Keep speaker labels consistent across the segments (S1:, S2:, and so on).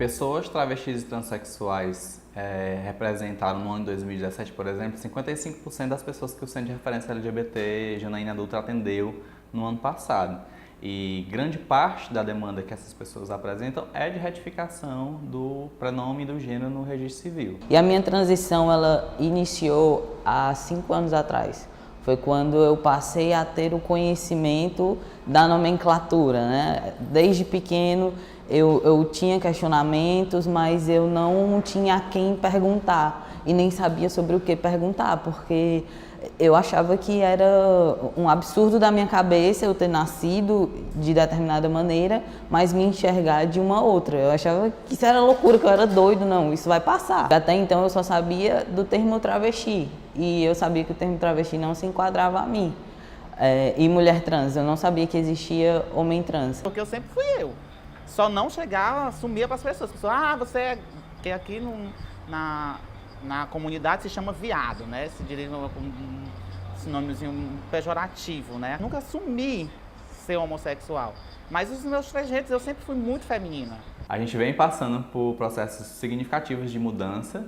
S1: Pessoas travestis e transexuais representaram no ano de 2017, por exemplo, 55% das pessoas que o Centro de Referência LGBT Janaína Dutra atendeu no ano passado. E grande parte da demanda que essas pessoas apresentam é de retificação do prenome e do gênero no registro civil.
S2: E a minha transição, ela iniciou há 5 anos atrás. Foi quando eu passei a ter o conhecimento da nomenclatura, né? Desde pequeno eu tinha questionamentos, mas eu não tinha a quem perguntar e nem sabia sobre o que perguntar, porque eu achava que era um absurdo da minha cabeça eu ter nascido de determinada maneira, mas me enxergar de uma outra. Eu achava que isso era loucura, que eu era doido, não, isso vai passar. Até então eu só sabia do termo travesti, e eu sabia que o termo travesti não se enquadrava a mim. E mulher trans, eu não sabia que existia homem trans.
S3: Porque eu sempre fui eu. Só não chegava, assumia para as pessoas. As pessoas, você é... que aqui na comunidade se chama viado, né? Se diria um sinônimozinho pejorativo, né? Nunca assumi ser homossexual. Mas os meus trejeitos, eu sempre fui muito feminina.
S1: A gente vem passando por processos significativos de mudança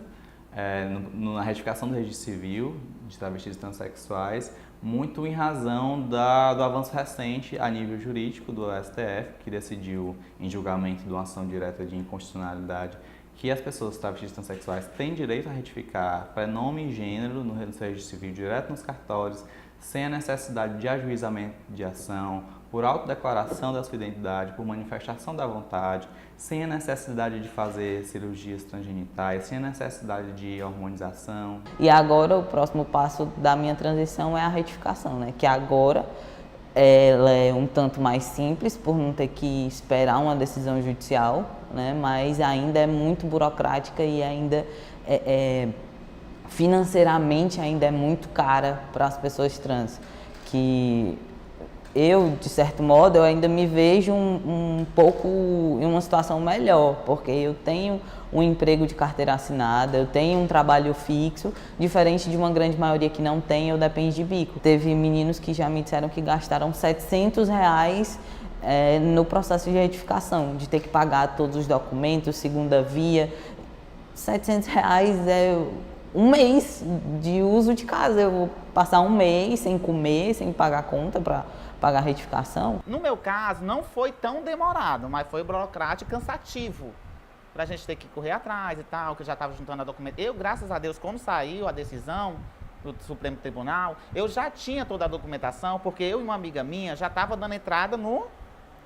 S1: na retificação do registro civil de travestis e transexuais, muito em razão do avanço recente a nível jurídico do STF, que decidiu, em julgamento de uma ação direta de inconstitucionalidade, que as pessoas travestis e transexuais têm direito a retificar prenome e gênero no registro civil direto nos cartórios, sem a necessidade de ajuizamento de ação, por autodeclaração da sua identidade, por manifestação da vontade, sem a necessidade de fazer cirurgias transgenitais, sem a necessidade de hormonização.
S2: E agora o próximo passo da minha transição é a retificação, né? Que agora ela é um tanto mais simples, por não ter que esperar uma decisão judicial, né? Mas ainda é muito burocrática e ainda financeiramente ainda é muito cara para as pessoas trans. Que eu, de certo modo, eu ainda me vejo um pouco em uma situação melhor, porque eu tenho um emprego de carteira assinada, eu tenho um trabalho fixo, diferente de uma grande maioria que não tem ou depende de bico. Teve meninos que já me disseram que gastaram R$700 no processo de retificação, de ter que pagar todos os documentos, segunda via. R$700 é um mês de uso de casa. Eu vou passar um mês sem comer, sem pagar conta para pagar a retificação.
S3: No meu caso, não foi tão demorado, mas foi burocrático e cansativo. Pra gente ter que correr atrás e tal, que eu já estava juntando a documentação. Eu, graças a Deus, quando saiu a decisão do Supremo Tribunal, eu já tinha toda a documentação, porque eu e uma amiga minha já estava dando entrada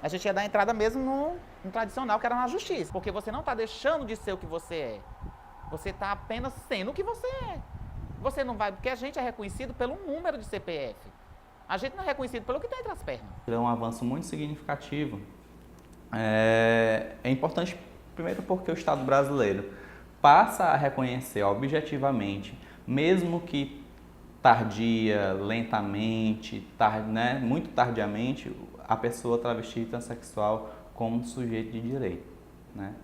S3: a gente ia dar entrada mesmo no tradicional, que era na justiça. Porque você não está deixando de ser o que você é. Você está apenas sendo o que você é. Você não vai... Porque a gente é reconhecido pelo número de CPF. A gente não é reconhecido pelo que está entre as pernas.
S1: É um avanço muito significativo. É importante, primeiro, porque o Estado brasileiro passa a reconhecer objetivamente, mesmo que tardia, lentamente, muito tardiamente, a pessoa travesti e transexual como sujeito de direito, né?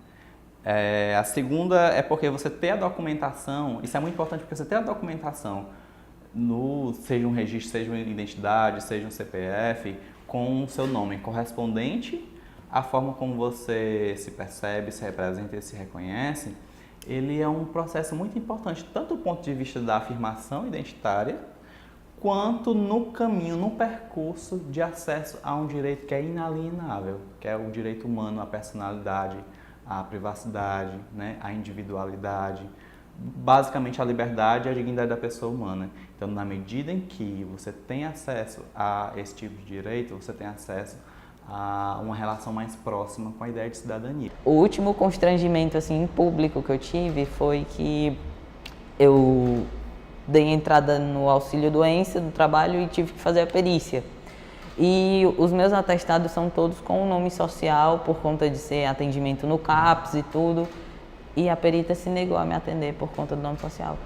S1: A segunda é porque você ter a documentação, isso é muito importante porque você ter a documentação, seja um registro, seja uma identidade, seja um CPF, com o seu nome correspondente à forma como você se percebe, se representa e se reconhece, ele é um processo muito importante, tanto do ponto de vista da afirmação identitária, quanto no caminho, no percurso de acesso a um direito que é inalienável, que é o direito humano à personalidade, à privacidade, né, à individualidade, basicamente a liberdade e a dignidade da pessoa humana. Então, na medida em que você tem acesso a esse tipo de direito, você tem acesso a uma relação mais próxima com a ideia de cidadania.
S2: O último constrangimento assim, em público que eu tive foi que eu dei entrada no auxílio-doença do trabalho e tive que fazer a perícia. E os meus atestados são todos com o nome social, por conta de ser atendimento no CAPS e tudo. E a perita se negou a me atender por conta do nome social.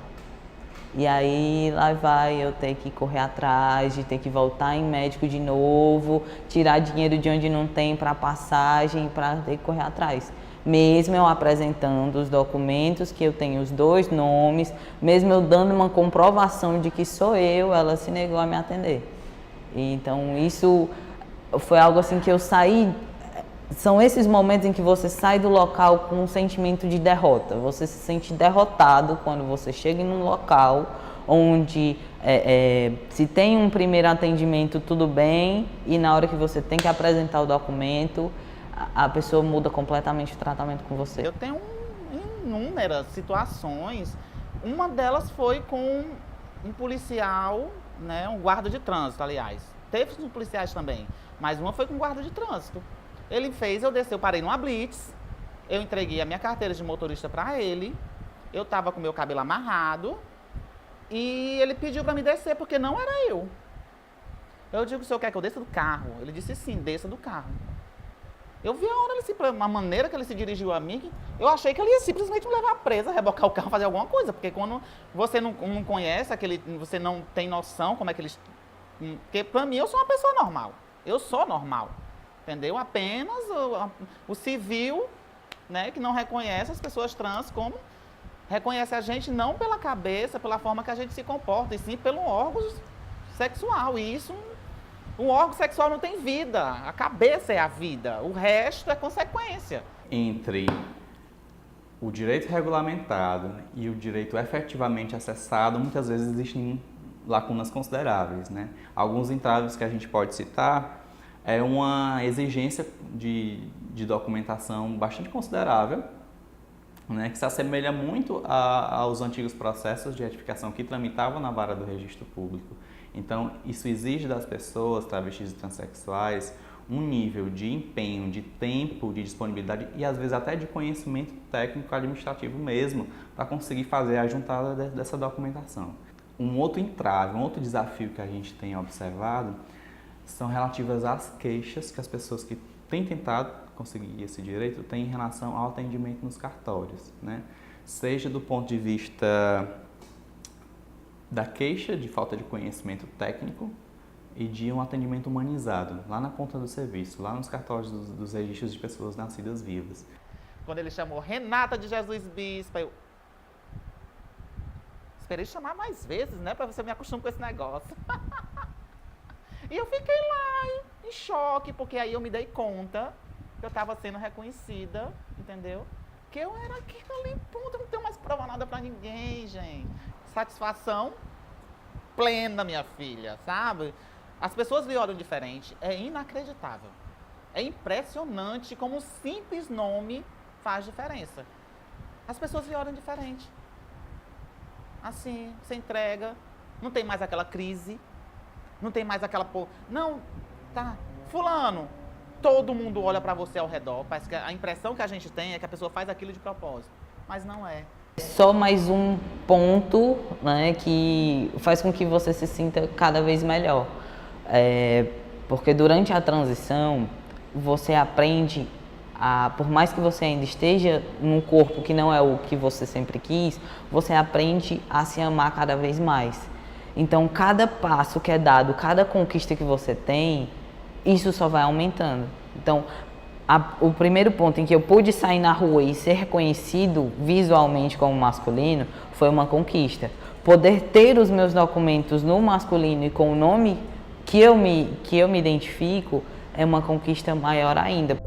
S2: E aí lá vai eu ter que correr atrás, de ter que voltar em médico de novo, tirar dinheiro de onde não tem para passagem, para ter que correr atrás. Mesmo eu apresentando os documentos, que eu tenho os 2 nomes, mesmo eu dando uma comprovação de que sou eu, ela se negou a me atender. Então isso foi algo assim que eu saí são esses momentos em que você sai do local com um sentimento de derrota. Você se sente derrotado quando você chega em um local onde se tem um primeiro atendimento, tudo bem, e na hora que você tem que apresentar o documento, a pessoa muda completamente o tratamento com você.
S3: Eu tenho inúmeras situações. Uma delas foi com um policial, né, um guarda de trânsito, aliás. Teve uns policiais também, mas uma foi com um guarda de trânsito. Ele fez eu descer, eu parei numa blitz, eu entreguei a minha carteira de motorista para ele, eu tava com meu cabelo amarrado e ele pediu para me descer porque não era eu. Eu digo, o senhor quer que eu desça do carro? Ele disse sim, desça do carro. Eu vi a maneira que ele se dirigiu a mim, eu achei que ele ia simplesmente me levar presa, rebocar o carro, fazer alguma coisa, porque quando você não conhece você não tem noção como é que eles... Porque pra mim eu sou uma pessoa normal, eu sou normal. Entendeu? Apenas o civil, né, que não reconhece as pessoas trans como reconhece a gente não pela cabeça, pela forma que a gente se comporta, e sim pelo órgão sexual. E isso, o órgão sexual não tem vida, a cabeça é a vida, o resto é consequência.
S1: Entre o direito regulamentado e o direito efetivamente acessado, muitas vezes existem lacunas consideráveis, né? Alguns entraves que a gente pode citar é uma exigência de documentação bastante considerável, né, que se assemelha muito aos antigos processos de retificação que tramitavam na vara do registro público. Então, isso exige das pessoas, travestis e transexuais, um nível de empenho, de tempo, de disponibilidade e às vezes até de conhecimento técnico administrativo mesmo, para conseguir fazer a juntada dessa documentação. Um outro entrave, um outro desafio que a gente tem observado são relativas às queixas que as pessoas que têm tentado conseguir esse direito têm em relação ao atendimento nos cartórios, né? Seja do ponto de vista da queixa de falta de conhecimento técnico e de um atendimento humanizado, lá na ponta do serviço, lá nos cartórios dos registros de pessoas nascidas vivas.
S3: Quando ele chamou Renata de Jesus Bispa, eu esperei chamar mais vezes, né, para você me acostumar com esse negócio. E eu fiquei lá em choque, porque aí eu me dei conta que eu estava sendo reconhecida, entendeu? Que eu era aquilo ali, puta, não tenho mais prova nada pra ninguém, gente. Satisfação plena, minha filha, sabe? As pessoas lhe olham diferente, é inacreditável. É impressionante como um simples nome faz diferença. As pessoas lhe olham diferente. Assim, você entrega, não tem mais aquela crise. Não tem mais aquela... Não, tá, fulano, todo mundo olha pra você ao redor. Parece que a impressão que a gente tem é que a pessoa faz aquilo de propósito. Mas não é.
S2: Só mais um ponto, né, que faz com que você se sinta cada vez melhor. Porque durante a transição, você aprende por mais que você ainda esteja num corpo que não é o que você sempre quis, você aprende a se amar cada vez mais. Então, cada passo que é dado, cada conquista que você tem, isso só vai aumentando. Então, o primeiro ponto em que eu pude sair na rua e ser reconhecido visualmente como masculino foi uma conquista. Poder ter os meus documentos no masculino e com o nome que eu me identifico é uma conquista maior ainda.